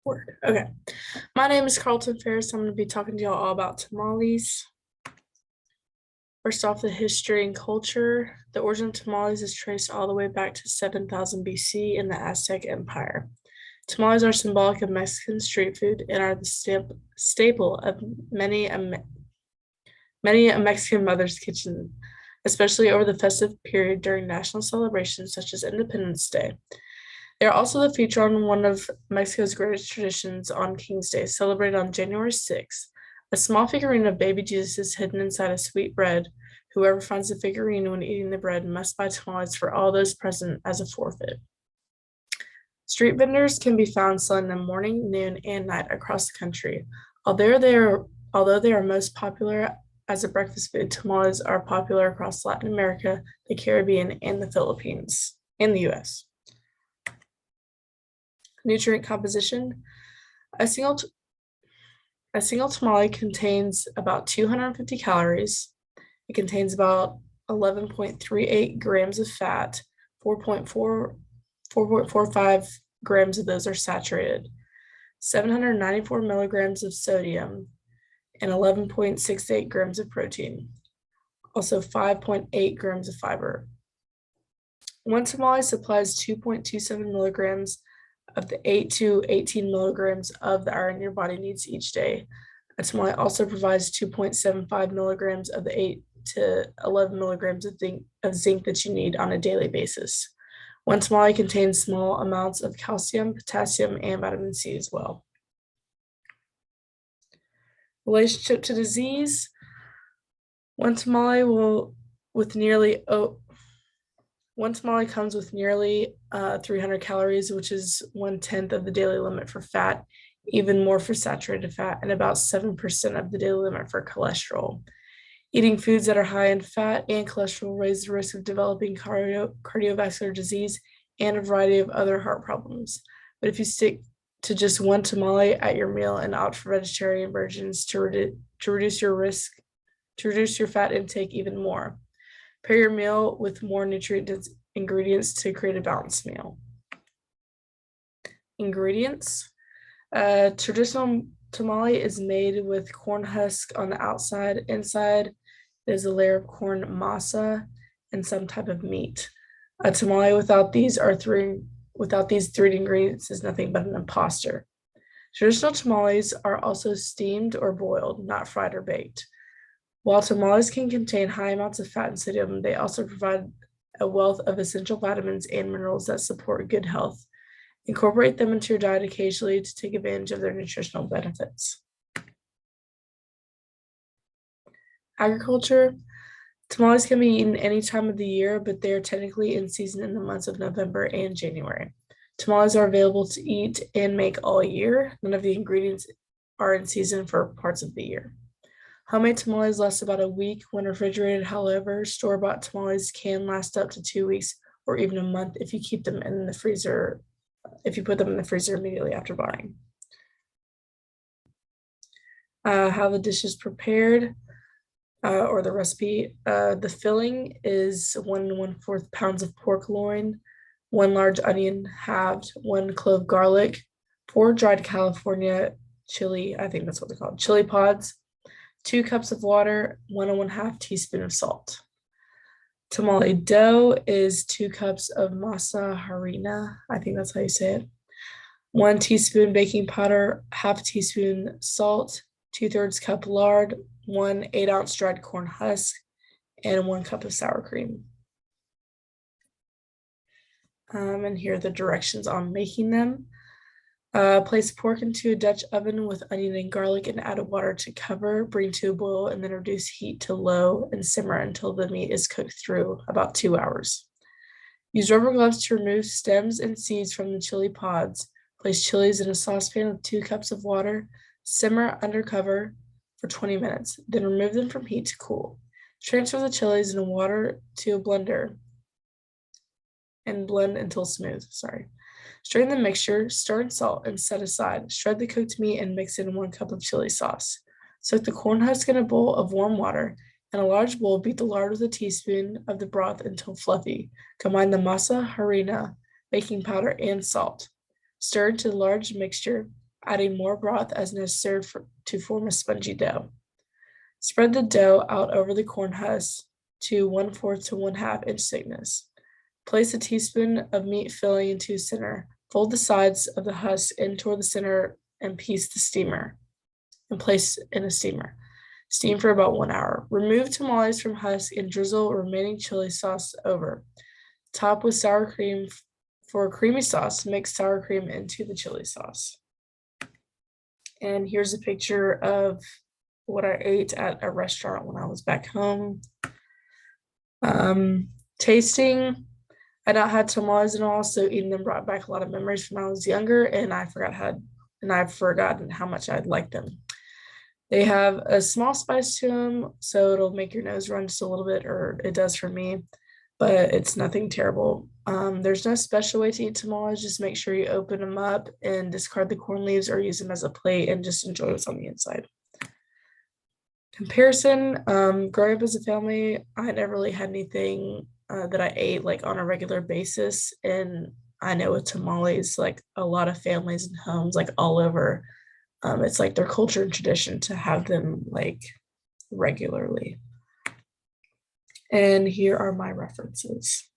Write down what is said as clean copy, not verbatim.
Word. Okay. My name is Carlton Ferris. I'm going to be talking to y'all all about tamales. First off, the history and culture. The origin of tamales is traced all the way back to 7000 BC in the Aztec Empire. Tamales are symbolic of Mexican street food and are the staple of many a Mexican mother's kitchen, especially over the festive period during national celebrations such as Independence Day. They are also the feature on one of Mexico's greatest traditions on King's Day, celebrated on January 6th. A small figurine of baby Jesus is hidden inside a sweet bread. Whoever finds the figurine when eating the bread must buy tamales for all those present as a forfeit. Street vendors can be found selling them morning, noon, and night across the country. Although they are most popular as a breakfast food, tamales are popular across Latin America, the Caribbean, and the Philippines, and the US. Nutrient composition. A single tamale contains about 250 calories. It contains about 11.38 grams of fat, 4.45 grams of those are saturated, 794 milligrams of sodium, and 11.68 grams of protein. Also 5.8 grams of fiber. One tamale supplies 2.27 milligrams of the 8 to 18 milligrams of the iron your body needs each day. A tamale also provides 2.75 milligrams of the 8 to 11 milligrams of zinc that you need on a daily basis. One tamale contains small amounts of calcium, potassium, and vitamin C as well. Relationship to disease. One tamale comes with nearly 300 calories, which is 1/10 of the daily limit for fat, even more for saturated fat, and about 7% of the daily limit for cholesterol. Eating foods that are high in fat and cholesterol raise the risk of developing cardiovascular disease and a variety of other heart problems. But if you stick to just one tamale at your meal and opt for vegetarian versions to reduce your fat intake even more. Pair your meal with more nutrient-dense ingredients to create a balanced meal. Ingredients. Traditional tamale is made with corn husk on the outside. Inside is a layer of corn masa and some type of meat. A tamale without these three ingredients is nothing but an imposter. Traditional tamales are also steamed or boiled, not fried or baked. While tamales can contain high amounts of fat and sodium, they also provide a wealth of essential vitamins and minerals that support good health. Incorporate them into your diet occasionally to take advantage of their nutritional benefits. Agriculture. Tamales can be eaten any time of the year, but they are technically in season in the months of November and January. Tamales are available to eat and make all year. None of the ingredients are in season for parts of the year. Homemade tamales last about a week when refrigerated. However, store-bought tamales can last up to 2 weeks or even a month if you keep them in the freezer, if you put them in the freezer immediately after buying. How the dish is prepared, or the recipe. The filling is 1 1/4 pounds of pork loin, 1 large onion halved, 1 clove garlic, 4 dried California chili, I think that's what they're called, chili pods, 2 cups of water, 1 1/2 teaspoon of salt. Tamale dough is 2 cups of masa harina, I think that's how you say it, 1 teaspoon baking powder, half teaspoon salt, 2/3 cup lard, 1 8-ounce dried corn husk, and 1 cup of sour cream. And here are the directions on making them. Place pork into a Dutch oven with onion and garlic and add water to cover, bring to a boil, and then reduce heat to low and simmer until the meat is cooked through, about 2 hours. Use rubber gloves to remove stems and seeds from the chili pods. Place chilies in a saucepan with 2 cups of water. Simmer under cover for 20 minutes, then remove them from heat to cool. Transfer the chilies and water to a blender and blend until smooth. Strain the mixture, stir in salt, and set aside. Shred the cooked meat and mix in 1 cup of chili sauce. Soak the corn husk in a bowl of warm water. In a large bowl, beat the lard with a teaspoon of the broth until fluffy. Combine the masa, harina, baking powder, and salt. Stir into the large mixture. adding more broth as necessary to form a spongy dough. Spread the dough out over the corn husk to 1/4 to 1/2 inch thickness. Place a teaspoon of meat filling into center. Fold the sides of the husk in toward the center and place in a steamer. Steam for about 1 hour. Remove tamales from husk and drizzle remaining chili sauce over. Top with sour cream. For a creamy sauce, mix sour cream into the chili sauce. And here's a picture of what I ate at a restaurant when I was back home. Tasting, I not had tamales and all, so eating them brought back a lot of memories when I was younger, and I've forgotten how much I'd like them. They have a small spice to them, so it'll make your nose run just a little bit, or it does for me, but it's nothing terrible. There's no special way to eat tamales. Just make sure you open them up and discard the corn leaves or use them as a plate and just enjoy what's on the inside. Comparison, growing up as a family, I never really had anything that I ate like on a regular basis. And I know with tamales, like a lot of families and homes, like all over, it's like their culture and tradition to have them like regularly. And here are my references.